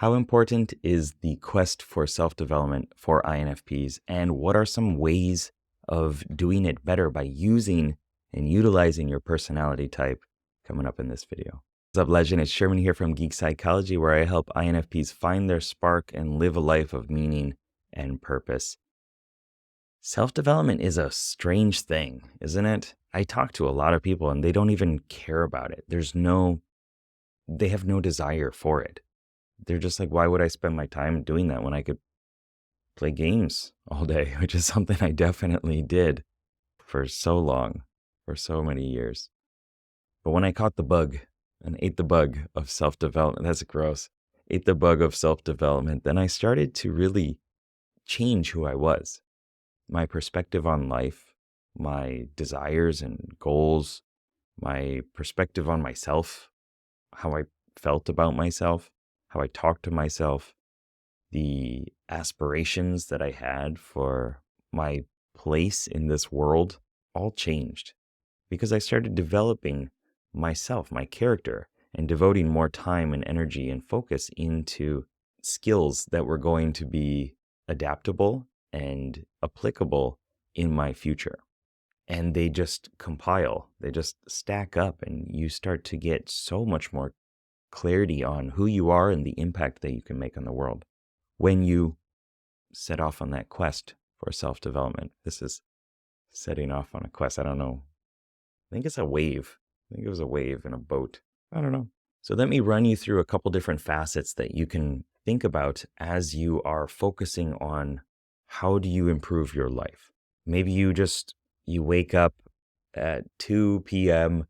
How important is the quest for self-development for INFPs, and what are some ways of doing it better by using and utilizing your personality type? Coming up in this video. What's up, legend? It's Sherman here from Geek Psychology, where I help INFPs find their spark and live a life of meaning and purpose. Self-development is a strange thing, isn't it? I talk to a lot of people and they don't even care about it. They have no desire for it. They're just like, why would I spend my time doing that when I could play games all day, which is something I definitely did for so long, for so many years. But when I caught the bug and ate the bug of self-development, that's gross, ate the bug of self-development, then I started to really change who I was, my perspective on life, my desires and goals, my perspective on myself, how I felt about myself, how I talked to myself, the aspirations that I had for my place in this world all changed because I started developing myself, my character, and devoting more time and energy and focus into skills that were going to be adaptable and applicable in my future. And they just compile, they just stack up, and you start to get so much more clarity on who you are and the impact that you can make on the world when you set off on that quest for self-development. This is setting off on a quest. I don't know. I think it's a wave. I think it was a wave in a boat. I don't know. So let me run you through a couple different facets that you can think about as you are focusing on how do you improve your life. Maybe you wake up at 2 p.m.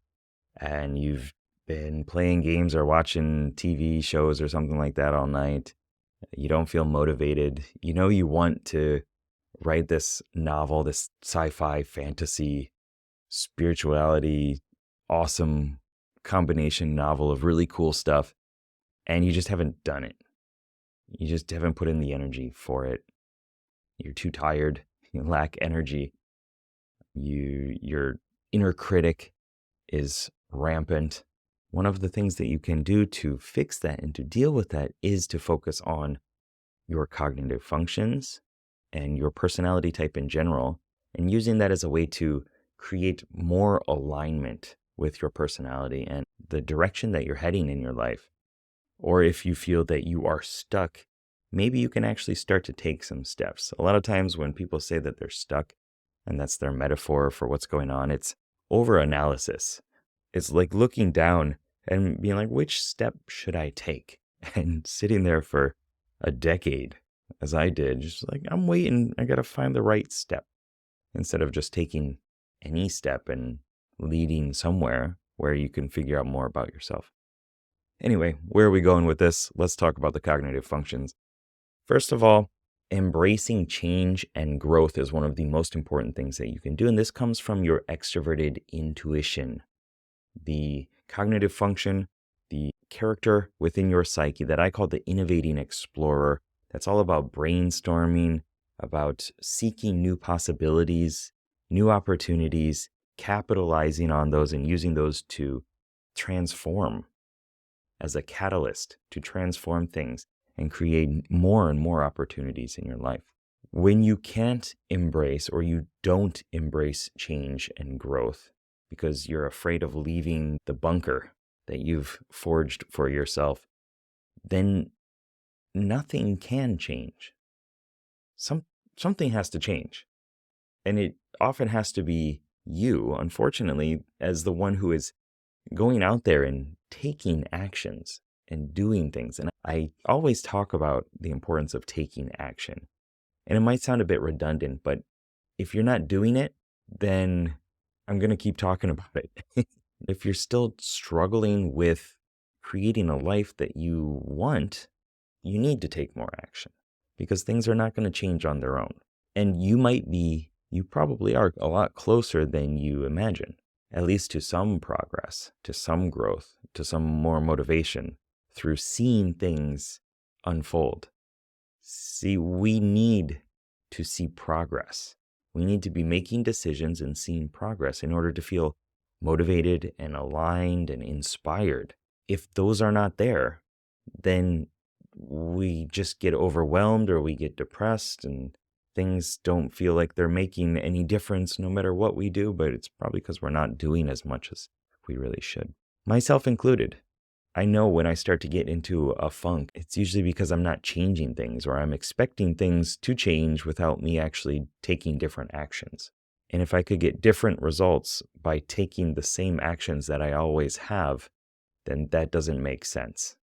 and you've been playing games or watching TV shows or something like that all night. You don't feel motivated. You know you want to write this novel, this sci-fi, fantasy, spirituality, awesome combination novel of really cool stuff, and you just haven't done it. You just haven't put in the energy for it. You're too tired. You lack energy. Your inner critic is rampant. One of the things that you can do to fix that and to deal with that is to focus on your cognitive functions and your personality type in general, and using that as a way to create more alignment with your personality and the direction that you're heading in your life. Or if you feel that you are stuck, maybe you can actually start to take some steps. A lot of times when people say that they're stuck, and that's their metaphor for what's going on, it's over-analysis. It's like looking down and being like, which step should I take? And sitting there for a decade, as I did, just like, I'm waiting, I gotta find the right step. Instead of just taking any step and leading somewhere where you can figure out more about yourself. Anyway, where are we going with this? Let's talk about the cognitive functions. First of all, embracing change and growth is one of the most important things that you can do, and this comes from your extroverted intuition. The cognitive function, the character within your psyche that I call the innovating explorer, that's all about brainstorming, about seeking new possibilities, new opportunities, capitalizing on those and using those to transform as a catalyst to transform things and create more and more opportunities in your life. When you can't embrace or you don't embrace change and growth because you're afraid of leaving the bunker that you've forged for yourself, then nothing can change. Something has to change. And it often has to be you, unfortunately, as the one who is going out there and taking actions and doing things. And I always talk about the importance of taking action. And it might sound a bit redundant, but if you're not doing it, then I'm going to keep talking about it. If you're still struggling with creating a life that you want, you need to take more action because things are not going to change on their own. And you probably are a lot closer than you imagine, at least to some progress, to some growth, to some more motivation through seeing things unfold. See, we need to see progress. We need to be making decisions and seeing progress in order to feel motivated and aligned and inspired. If those are not there, then we just get overwhelmed or we get depressed and things don't feel like they're making any difference no matter what we do, but it's probably because we're not doing as much as we really should. Myself included. I know when I start to get into a funk, it's usually because I'm not changing things or I'm expecting things to change without me actually taking different actions. And if I could get different results by taking the same actions that I always have, then that doesn't make sense.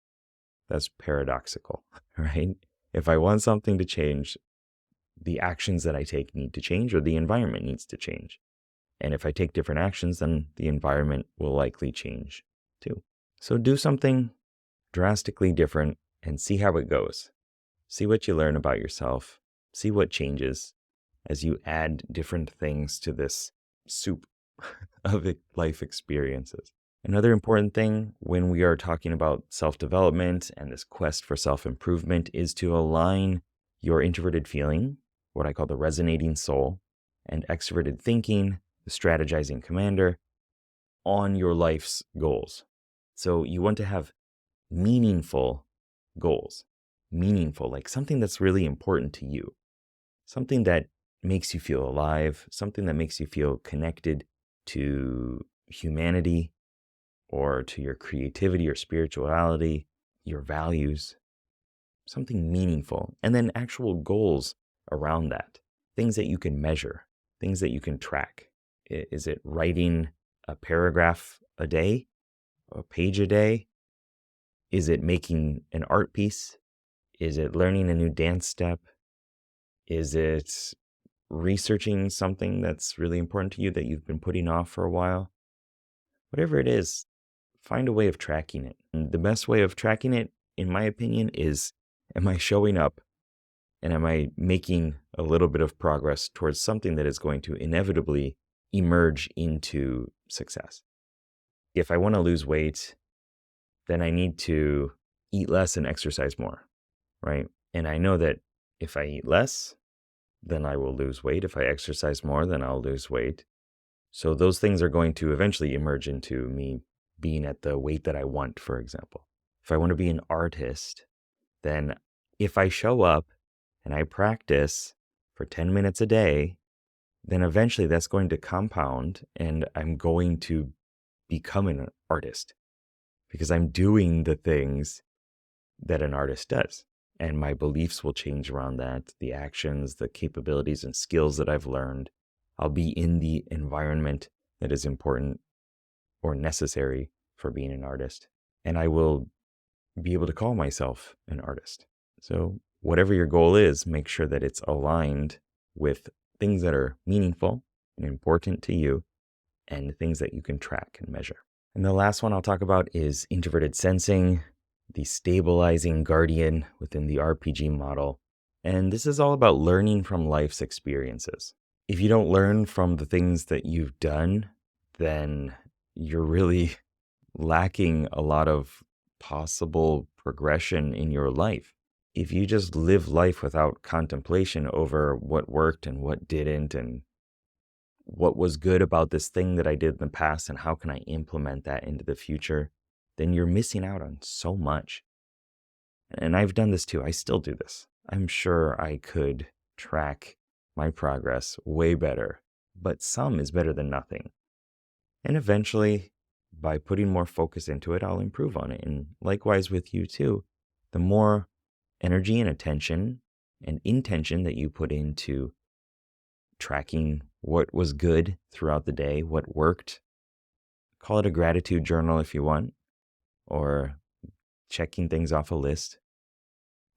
That's paradoxical, right? If I want something to change, the actions that I take need to change or the environment needs to change. And if I take different actions, then the environment will likely change too. So do something drastically different and see how it goes. See what you learn about yourself. See what changes as you add different things to this soup of life experiences. Another important thing when we are talking about self-development and this quest for self-improvement is to align your introverted feeling, what I call the resonating soul, and extroverted thinking, the strategizing commander, on your life's goals. So you want to have meaningful goals. Meaningful, like something that's really important to you. Something that makes you feel alive, something that makes you feel connected to humanity or to your creativity or spirituality, your values, something meaningful. And then actual goals around that, things that you can measure, things that you can track. Is it writing a paragraph a day, a page a day? Is it making an art piece? Is it learning a new dance step? Is it researching something that's really important to you that you've been putting off for a while? Whatever it is, find a way of tracking it. And the best way of tracking it, in my opinion, is am I showing up and am I making a little bit of progress towards something that is going to inevitably emerge into success? If I want to lose weight, then I need to eat less and exercise more, right? And I know that if I eat less, then I will lose weight. If I exercise more, then I'll lose weight. So those things are going to eventually emerge into me being at the weight that I want, for example. If I want to be an artist, then if I show up and I practice for 10 minutes a day, then eventually that's going to compound and I'm going to become an artist because I'm doing the things that an artist does. And my beliefs will change around that, the actions, the capabilities and skills that I've learned. I'll be in the environment that is important or necessary for being an artist. And I will be able to call myself an artist. So whatever your goal is, make sure that it's aligned with things that are meaningful and important to you and things that you can track and measure. And the last one I'll talk about is introverted sensing, the stabilizing guardian within the RPG model. And this is all about learning from life's experiences. If you don't learn from the things that you've done, then you're really lacking a lot of possible progression in your life. If you just live life without contemplation over what worked and what didn't and what was good about this thing that I did in the past and how can I implement that into the future, then you're missing out on so much. And I've done this too. I still do this. I'm sure I could track my progress way better, but some is better than nothing. And eventually, by putting more focus into it, I'll improve on it. And likewise with you too, the more energy and attention and intention that you put into tracking what was good throughout the day, what worked, call it a gratitude journal if you want, or checking things off a list,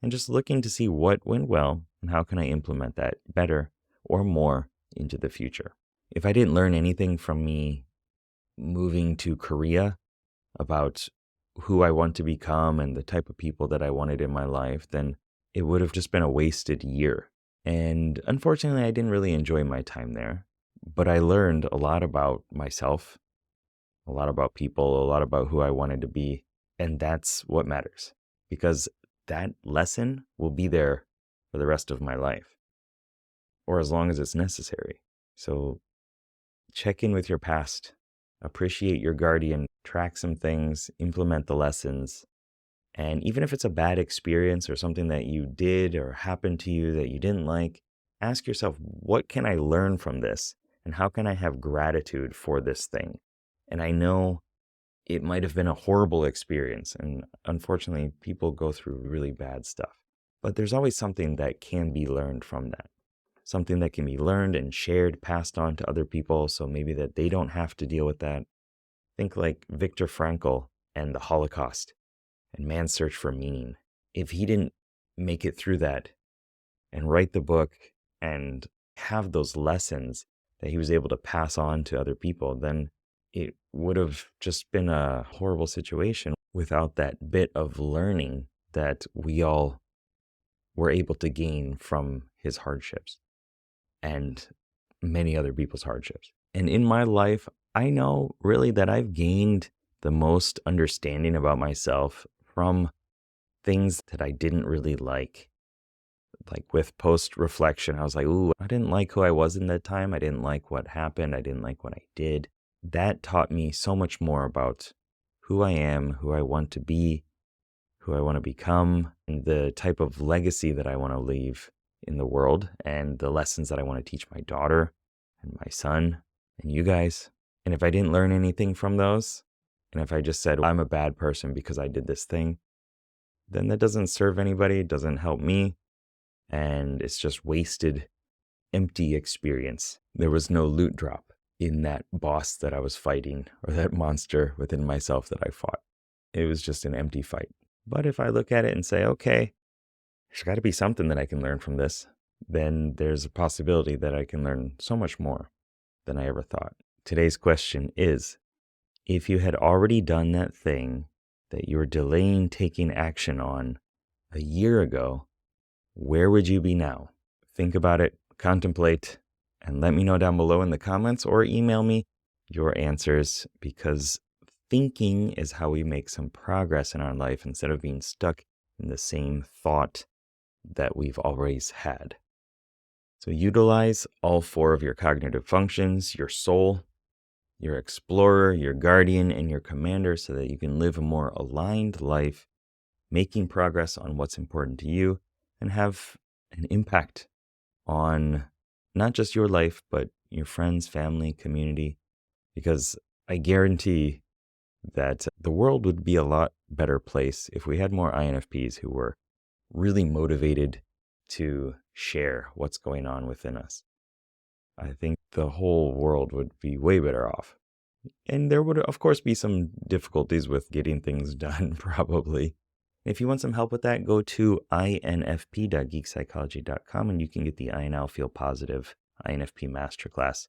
and just looking to see what went well and how can I implement that better or more into the future. If I didn't learn anything from me moving to Korea about who I want to become and the type of people that I wanted in my life, then it would have just been a wasted year. And unfortunately, I didn't really enjoy my time there, but I learned a lot about myself, a lot about people, a lot about who I wanted to be. And that's what matters, because that lesson will be there for the rest of my life, or as long as it's necessary. So check in with your past, appreciate your guardian, track some things, implement the lessons, And even if it's a bad experience or something that you did or happened to you that you didn't like, ask yourself, what can I learn from this? And how can I have gratitude for this thing? And I know it might have been a horrible experience. And unfortunately, people go through really bad stuff. But there's always something that can be learned from that. Something that can be learned and shared, passed on to other people, so maybe that they don't have to deal with that. Think like Viktor Frankl and the Holocaust and Man's Search for Meaning. If he didn't make it through that and write the book and have those lessons that he was able to pass on to other people, then it would have just been a horrible situation without that bit of learning that we all were able to gain from his hardships and many other people's hardships. And in my life, I know really that I've gained the most understanding about myself from things that I didn't really like. Like with post-reflection, I was like, ooh, I didn't like who I was in that time. I didn't like what happened. I didn't like what I did. That taught me so much more about who I am, who I want to be, who I want to become, and the type of legacy that I want to leave in the world, and the lessons that I want to teach my daughter and my son and you guys. And if I didn't learn anything from those, and if I just said, I'm a bad person because I did this thing, then that doesn't serve anybody, it doesn't help me, and it's just wasted, empty experience. There was no loot drop in that boss that I was fighting or that monster within myself that I fought. It was just an empty fight. But if I look at it and say, okay, there's got to be something that I can learn from this, then there's a possibility that I can learn so much more than I ever thought. Today's question is, if you had already done that thing that you were delaying taking action on a year ago, where would you be now? Think about it, contemplate, and let me know down below in the comments or email me your answers, because thinking is how we make some progress in our life instead of being stuck in the same thought that we've always had. So utilize all 4 of your cognitive functions, your soul, your explorer, your guardian, and your commander, so that you can live a more aligned life, making progress on what's important to you, and have an impact on not just your life, but your friends, family, community, because I guarantee that the world would be a lot better place if we had more INFPs who were really motivated to share what's going on within us. I think the whole world would be way better off. And there would, of course, be some difficulties with getting things done, probably. If you want some help with that, go to infp.geekpsychology.com and you can get the I Now Feel Positive INFP Masterclass,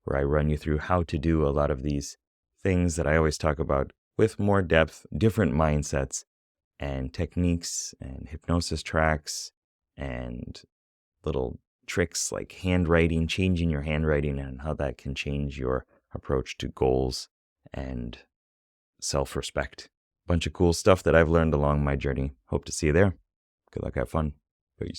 where I run you through how to do a lot of these things that I always talk about with more depth, different mindsets and techniques and hypnosis tracks and little tricks like handwriting, changing your handwriting, and how that can change your approach to goals and self-respect. Bunch of cool stuff that I've learned along my journey. Hope to see you there. Good luck, have fun. Peace.